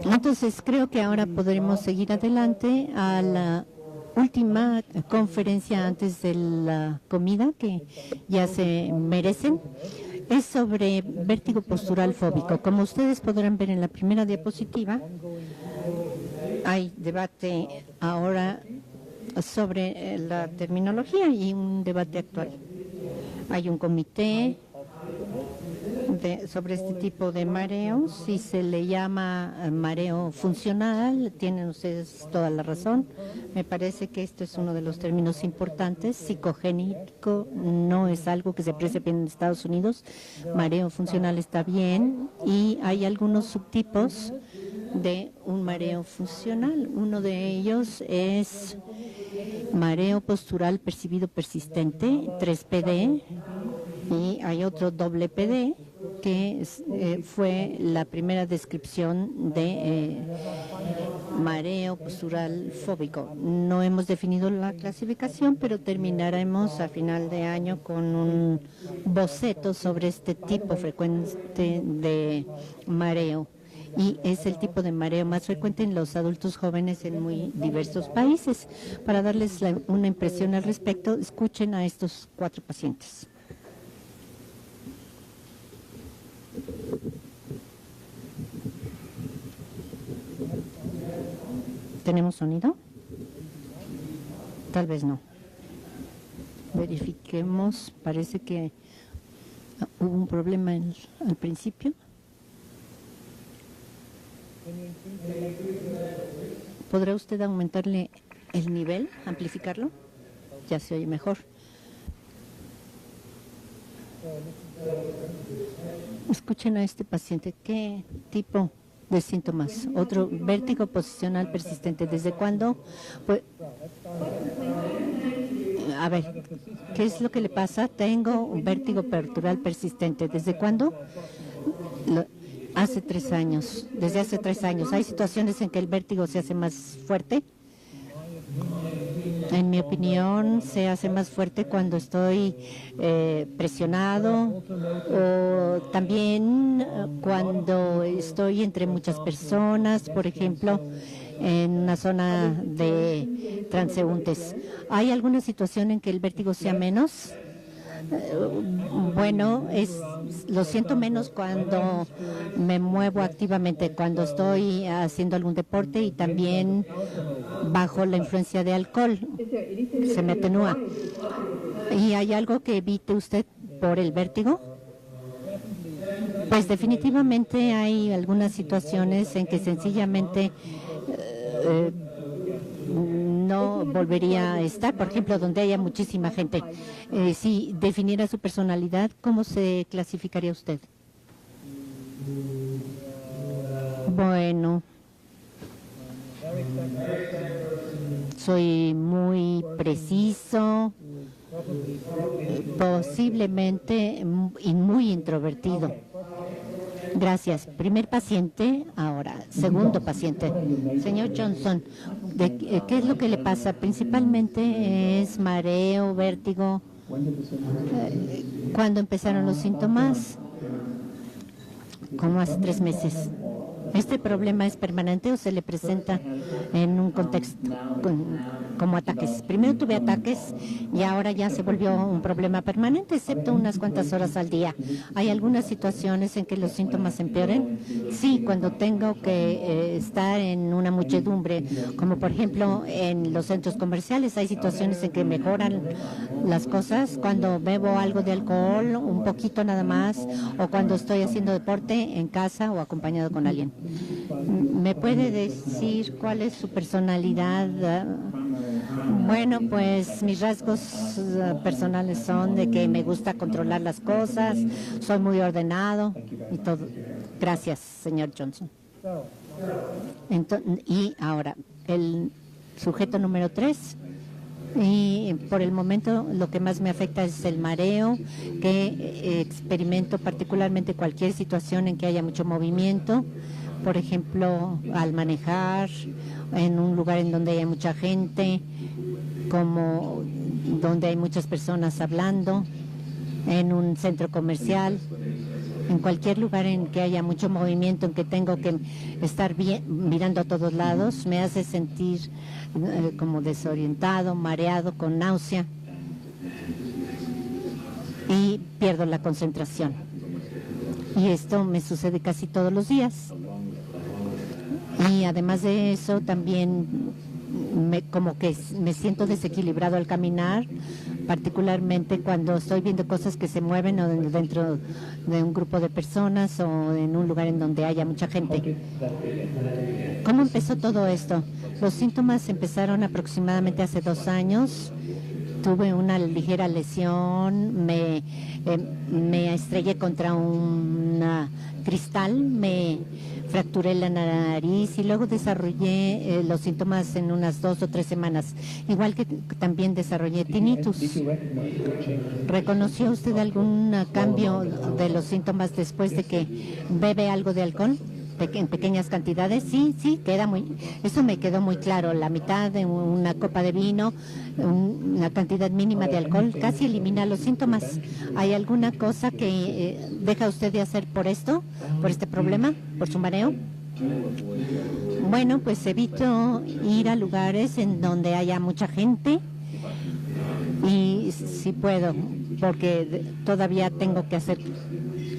Entonces, creo que ahora podremos seguir adelante a la última conferencia antes de la comida, que ya se merecen. Es sobre vértigo postural fóbico. Como ustedes podrán ver en la primera diapositiva, hay debate ahora sobre la terminología y un debate actual. Hay un comité sobre este tipo de mareo, si se le llama mareo funcional, tienen ustedes toda la razón. Me parece que esto es uno de los términos importantes. Psicogénico no es algo que se aprecia bien en Estados Unidos. Mareo funcional está bien, y hay algunos subtipos de un mareo funcional. Uno de ellos es mareo postural percibido persistente, 3PD, y hay otro doble PD, que fue la primera descripción de mareo postural fóbico. No hemos definido la clasificación, pero terminaremos a final de año con un boceto sobre este tipo frecuente de mareo. Y es el tipo de mareo más frecuente en los adultos jóvenes en muy diversos países. Para darles una impresión al respecto, escuchen a estos 4 pacientes. ¿Tenemos sonido? Tal vez no. Verifiquemos. Parece que hubo un problema al principio. ¿Podrá usted aumentarle el nivel, amplificarlo? Ya se oye mejor. Escuchen a este paciente. ¿Qué tipo de síntomas? Otro, vértigo posicional persistente. ¿Desde cuándo? Pues, a ver, ¿qué es lo que le pasa? Tengo un vértigo postural persistente. ¿Desde cuándo? Hace 3 años. Desde hace 3 años. ¿Hay situaciones en que el vértigo se hace más fuerte? En mi opinión, se hace más fuerte cuando estoy presionado, o también cuando estoy entre muchas personas, por ejemplo, en una zona de transeúntes. ¿Hay alguna situación en que el vértigo sea menos? Bueno, lo siento menos cuando me muevo activamente, cuando estoy haciendo algún deporte, y también bajo la influencia de alcohol. Se me atenúa. ¿Y hay algo que evite usted por el vértigo? Pues definitivamente hay algunas situaciones en que sencillamente no volvería a estar, por ejemplo, donde haya muchísima gente. Si definiera su personalidad, ¿cómo se clasificaría usted? Bueno, soy muy preciso, posiblemente y muy introvertido. Gracias. Primer paciente, ahora. Segundo paciente. Señor Johnson, ¿qué es lo que le pasa? Principalmente es mareo, vértigo. ¿Cuándo empezaron los síntomas? Como hace 3 meses. ¿Este problema es permanente o se le presenta en un contexto como ataques? Primero tuve ataques y ahora ya se volvió un problema permanente, excepto unas cuantas horas al día. ¿Hay algunas situaciones en que los síntomas empeoren? Sí, cuando tengo que estar en una muchedumbre, como por ejemplo en los centros comerciales, hay situaciones en que mejoran las cosas. Cuando bebo algo de alcohol, un poquito nada más, o cuando estoy haciendo deporte en casa o acompañado con alguien. ¿Me puede decir cuál es su personalidad? Bueno, pues mis rasgos personales son de que me gusta controlar las cosas, soy muy ordenado y todo. Gracias, señor Johnson. Y ahora, el sujeto número 3. Y por el momento lo que más me afecta es el mareo, que experimento particularmente cualquier situación en que haya mucho movimiento. Por ejemplo, al manejar en un lugar en donde haya mucha gente, como donde hay muchas personas hablando, en un centro comercial. En cualquier lugar en que haya mucho movimiento, en que tengo que estar bien, mirando a todos lados, me hace sentir como desorientado, mareado, con náusea, y pierdo la concentración. Y esto me sucede casi todos los días. Y además de eso, también como que me siento desequilibrado al caminar, particularmente cuando estoy viendo cosas que se mueven o dentro de un grupo de personas o en un lugar en donde haya mucha gente. ¿Cómo empezó todo esto? Los síntomas empezaron aproximadamente hace 2 años. Tuve una ligera lesión, me estrellé contra un cristal, me fracturé la nariz y luego desarrollé los síntomas en unas 2 o 3 semanas, igual que también desarrollé tinnitus. ¿Reconoció usted algún cambio de los síntomas después de que bebe algo de alcohol? En pequeñas cantidades, sí, eso me quedó muy claro. La mitad de una copa de vino, una cantidad mínima de alcohol, casi elimina los síntomas. ¿Hay alguna cosa que deja usted de hacer por esto, por este problema, por su mareo? Bueno, pues evito ir a lugares en donde haya mucha gente, y si puedo, porque todavía tengo que hacer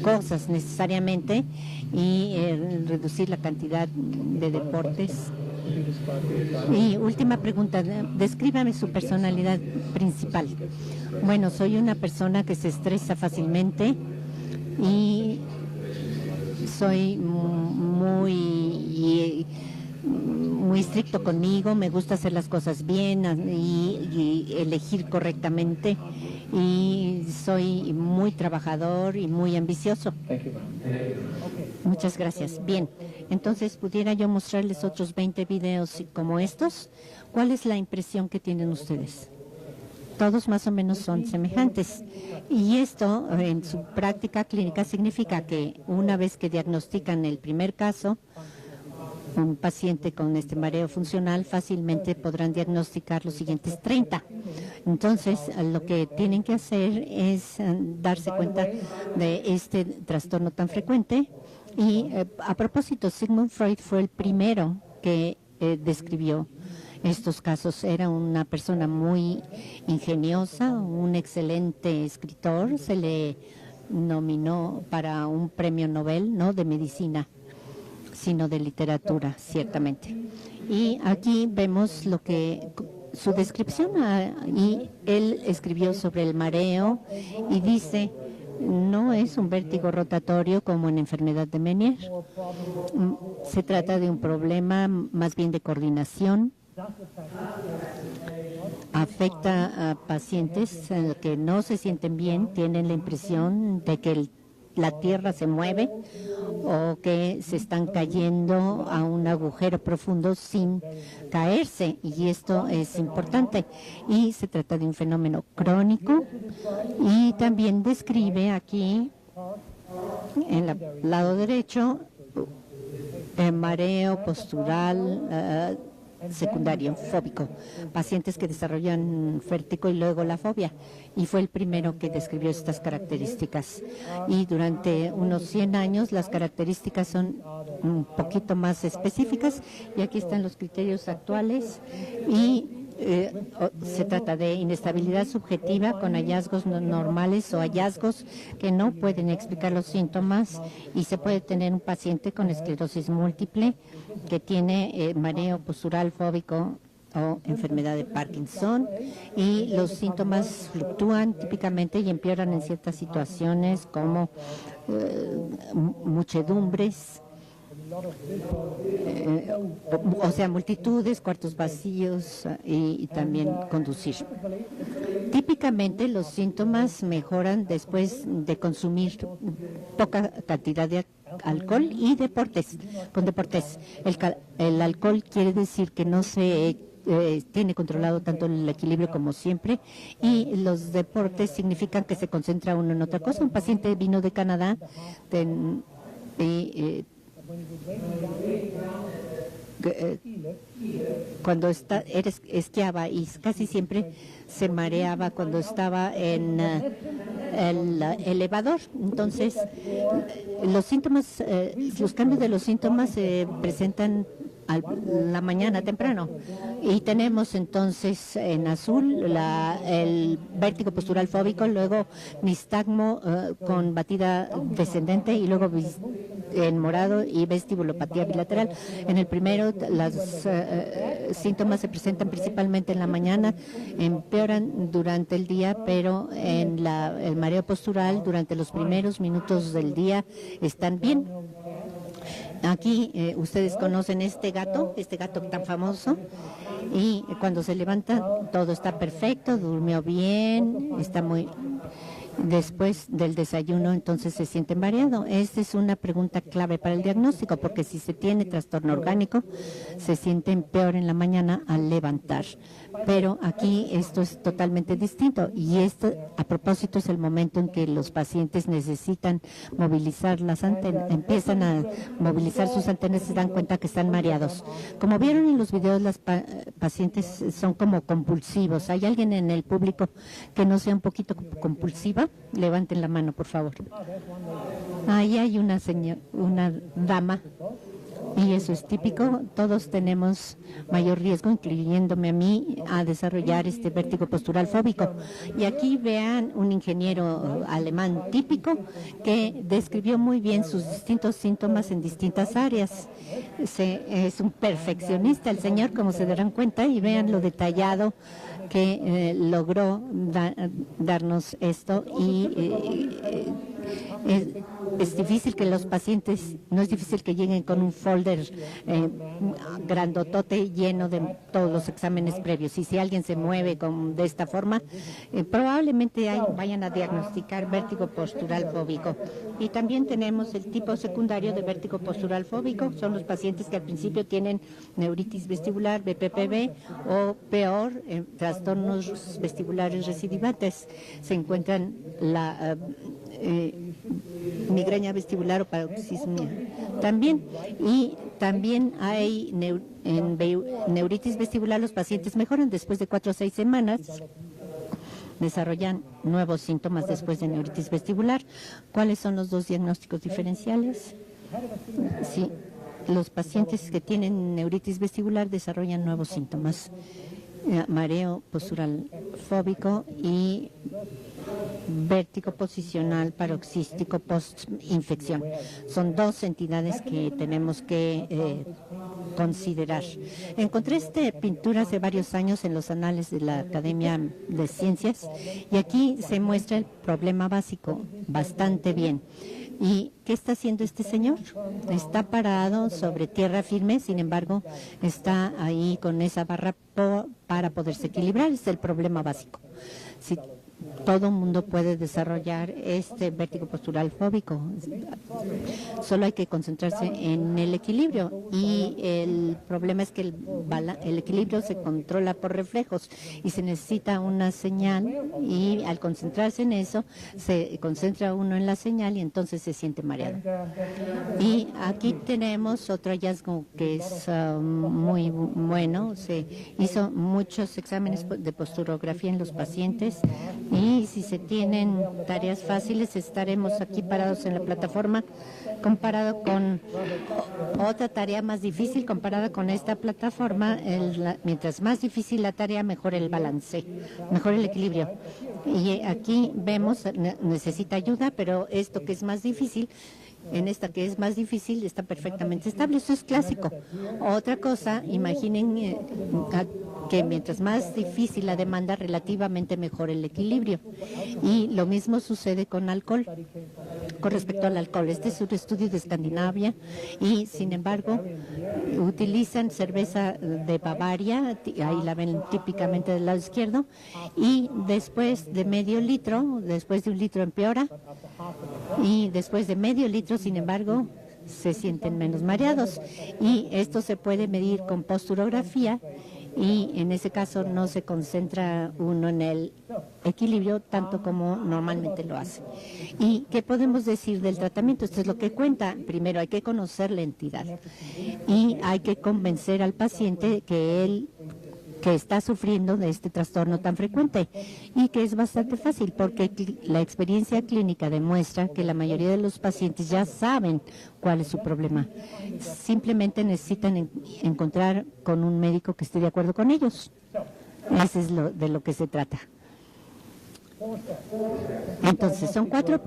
cosas necesariamente, y reducir la cantidad de deportes. Y última pregunta, descríbame su personalidad principal. Bueno, soy una persona que se estresa fácilmente y soy muy estricto conmigo, me gusta hacer las cosas bien y elegir correctamente, y soy muy trabajador y muy ambicioso. Muchas gracias. Bien, entonces, ¿pudiera yo mostrarles otros 20 videos como estos? ¿Cuál es la impresión que tienen ustedes? Todos más o menos son semejantes. Y esto, en su práctica clínica, significa que una vez que diagnostican el primer caso, un paciente con este mareo funcional, fácilmente podrán diagnosticar los siguientes 30. Entonces, lo que tienen que hacer es darse cuenta de este trastorno tan frecuente. Y a propósito, Sigmund Freud fue el primero que describió estos casos. Era una persona muy ingeniosa, un excelente escritor. Se le nominó para un premio Nobel, no de medicina, sino de literatura, ciertamente. Y aquí vemos su descripción, y él escribió sobre el mareo y dice: no es un vértigo rotatorio como en enfermedad de Meniere. Se trata de un problema más bien de coordinación. Afecta a pacientes que no se sienten bien, tienen la impresión de que la tierra se mueve o que se están cayendo a un agujero profundo sin caerse, y esto es importante. Y se trata de un fenómeno crónico, y también describe aquí en el lado derecho mareo postural secundario, fóbico, pacientes que desarrollan vértigo y luego la fobia, y fue el primero que describió estas características. Y durante unos 100 años las características son un poquito más específicas, y aquí están los criterios actuales. Y se trata de inestabilidad subjetiva con hallazgos no normales o hallazgos que no pueden explicar los síntomas, y se puede tener un paciente con esclerosis múltiple que tiene mareo postural fóbico o enfermedad de Parkinson, y los síntomas fluctúan típicamente y empeoran en ciertas situaciones como muchedumbres, o sea, multitudes, cuartos vacíos, y también conducir. Típicamente los síntomas mejoran después de consumir poca cantidad de alcohol y deportes. Con deportes, el alcohol quiere decir que no se tiene controlado tanto el equilibrio como siempre, y los deportes significan que se concentra uno en otra cosa. Un paciente vino de Canadá cuando esquiaba, y casi siempre se mareaba cuando estaba en el elevador. Entonces, los síntomas, los cambios de los síntomas se presentan a la mañana temprano, y tenemos entonces en azul el vértigo postural fóbico, luego nistagmo con batida descendente, y luego en morado y vestibulopatía bilateral. En el primero, los síntomas se presentan principalmente en la mañana, empeoran durante el día, pero en el mareo postural durante los primeros minutos del día están bien. Aquí ustedes conocen este gato tan famoso, y cuando se levanta todo está perfecto, durmió bien, está muy... Después del desayuno, entonces se siente mareado. Esta es una pregunta clave para el diagnóstico, porque si se tiene trastorno orgánico, se sienten peor en la mañana al levantar. Pero aquí esto es totalmente distinto, y esto, a propósito, es el momento en que los pacientes necesitan movilizar las antenas, empiezan a movilizar sus antenas y se dan cuenta que están mareados. Como vieron en los videos, las pacientes son como compulsivos. ¿Hay alguien en el público que no sea un poquito compulsiva? Levanten la mano, por favor. Ahí hay una dama, y eso es típico. Todos tenemos mayor riesgo, incluyéndome a mí, a desarrollar este vértigo postural fóbico. Y aquí vean un ingeniero alemán típico que describió muy bien sus distintos síntomas en distintas áreas. Es un perfeccionista el señor, como se darán cuenta, y vean lo detallado que logró darnos esto. Y es difícil que los pacientes, no es difícil que lleguen con un folder grandotote lleno de todos los exámenes previos, y si alguien se mueve de esta forma, probablemente vayan a diagnosticar vértigo postural fóbico. Y también tenemos el tipo secundario de vértigo postural fóbico. Son los pacientes que al principio tienen neuritis vestibular, BPPV, o peor, trastornos vestibulares recidivantes. Se encuentran la migraña vestibular o paroxismia también. Y también hay en neuritis vestibular, los pacientes mejoran después de 4 a 6 semanas, desarrollan nuevos síntomas después de neuritis vestibular. ¿Cuáles son los dos diagnósticos diferenciales? Sí, los pacientes que tienen neuritis vestibular desarrollan nuevos síntomas: mareo postural fóbico y vértigo posicional paroxístico post-infección. Son dos entidades que tenemos que considerar. Encontré esta pintura hace varios años en los anales de la Academia de Ciencias, y aquí se muestra el problema básico bastante bien. ¿Y qué está haciendo este señor? Está parado sobre tierra firme, sin embargo, está ahí con esa barra para poderse equilibrar. Es el problema básico. Si todo el mundo puede desarrollar este vértigo postural fóbico, solo hay que concentrarse en el equilibrio, y el problema es que el equilibrio se controla por reflejos y se necesita una señal, y al concentrarse en eso se concentra uno en la señal y entonces se siente mareado. Y aquí tenemos otro hallazgo que es muy bueno. Se hizo muchos exámenes de posturografía en los pacientes, y si se tienen tareas fáciles, estaremos aquí parados en la plataforma, comparado con otra tarea más difícil. Comparada con esta plataforma, mientras más difícil la tarea, mejor el balance, mejor el equilibrio. Y aquí vemos, necesita ayuda, pero esto que es más difícil, en esta que es más difícil, está perfectamente estable. Eso es clásico. Otra cosa, imaginen que mientras más difícil la demanda, relativamente mejor el equilibrio. Y lo mismo sucede con alcohol, con respecto al alcohol. Este es un estudio de Escandinavia, y sin embargo utilizan cerveza de Bavaria, ahí la ven típicamente del lado izquierdo, y después de medio litro, después de un litro empeora, y después de medio litro, sin embargo, se sienten menos mareados. Y esto se puede medir con posturografía, y en ese caso no se concentra uno en el equilibrio tanto como normalmente lo hace. ¿Y qué podemos decir del tratamiento? Esto es lo que cuenta. Primero hay que conocer la entidad, y hay que convencer al paciente que está sufriendo de este trastorno tan frecuente y que es bastante fácil porque la experiencia clínica demuestra que la mayoría de los pacientes ya saben cuál es su problema. Simplemente necesitan encontrar con un médico que esté de acuerdo con ellos. Eso es de lo que se trata. Entonces, son 4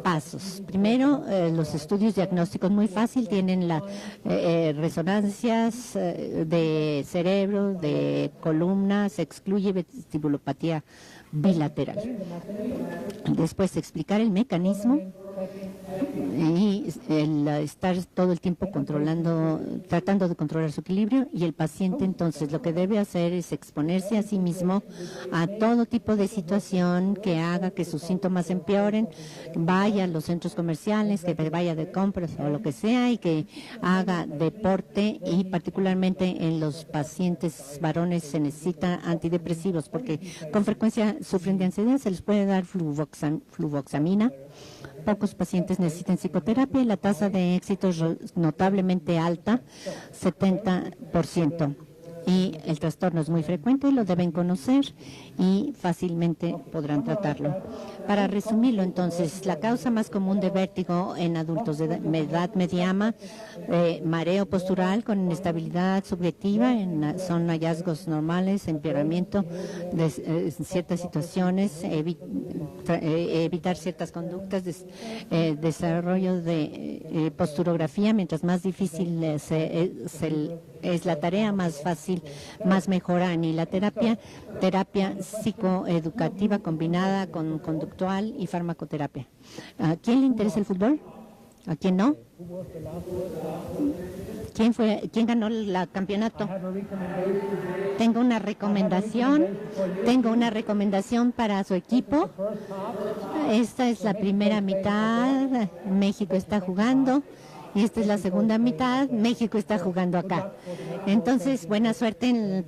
pasos. Primero, los estudios diagnósticos muy fácil, tienen las resonancias de cerebro, de columna, se excluye vestibulopatía bilateral. Después, explicar el mecanismo y el estar todo el tiempo tratando de controlar su equilibrio, y el paciente entonces lo que debe hacer es exponerse a sí mismo a todo tipo de situación que haga que sus síntomas empeoren, vaya a los centros comerciales, que vaya de compras o lo que sea, y que haga deporte, y particularmente en los pacientes varones se necesita antidepresivos porque con frecuencia sufren de ansiedad, se les puede dar fluvoxamina. Pocos pacientes necesitan psicoterapia y la tasa de éxito es notablemente alta, 70%. Y el trastorno es muy frecuente, lo deben conocer y fácilmente podrán tratarlo. Para resumirlo, entonces, la causa más común de vértigo en adultos de edad mediana, mareo postural con inestabilidad subjetiva, son hallazgos normales, empeoramiento de ciertas situaciones, evitar ciertas conductas, desarrollo de posturografía. Mientras más difícil es la tarea, más fácil, más mejoran. Y la terapia psicoeducativa combinada con conductual y farmacoterapia. ¿A quién le interesa el fútbol? ¿A quién no? ¿Quién ganó el campeonato? Tengo una recomendación para su equipo. Esta es la primera mitad, México está jugando, y esta es la segunda mitad, México está jugando acá. Entonces, buena suerte en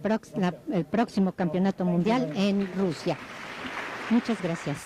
el próximo campeonato mundial en Rusia. Muchas gracias.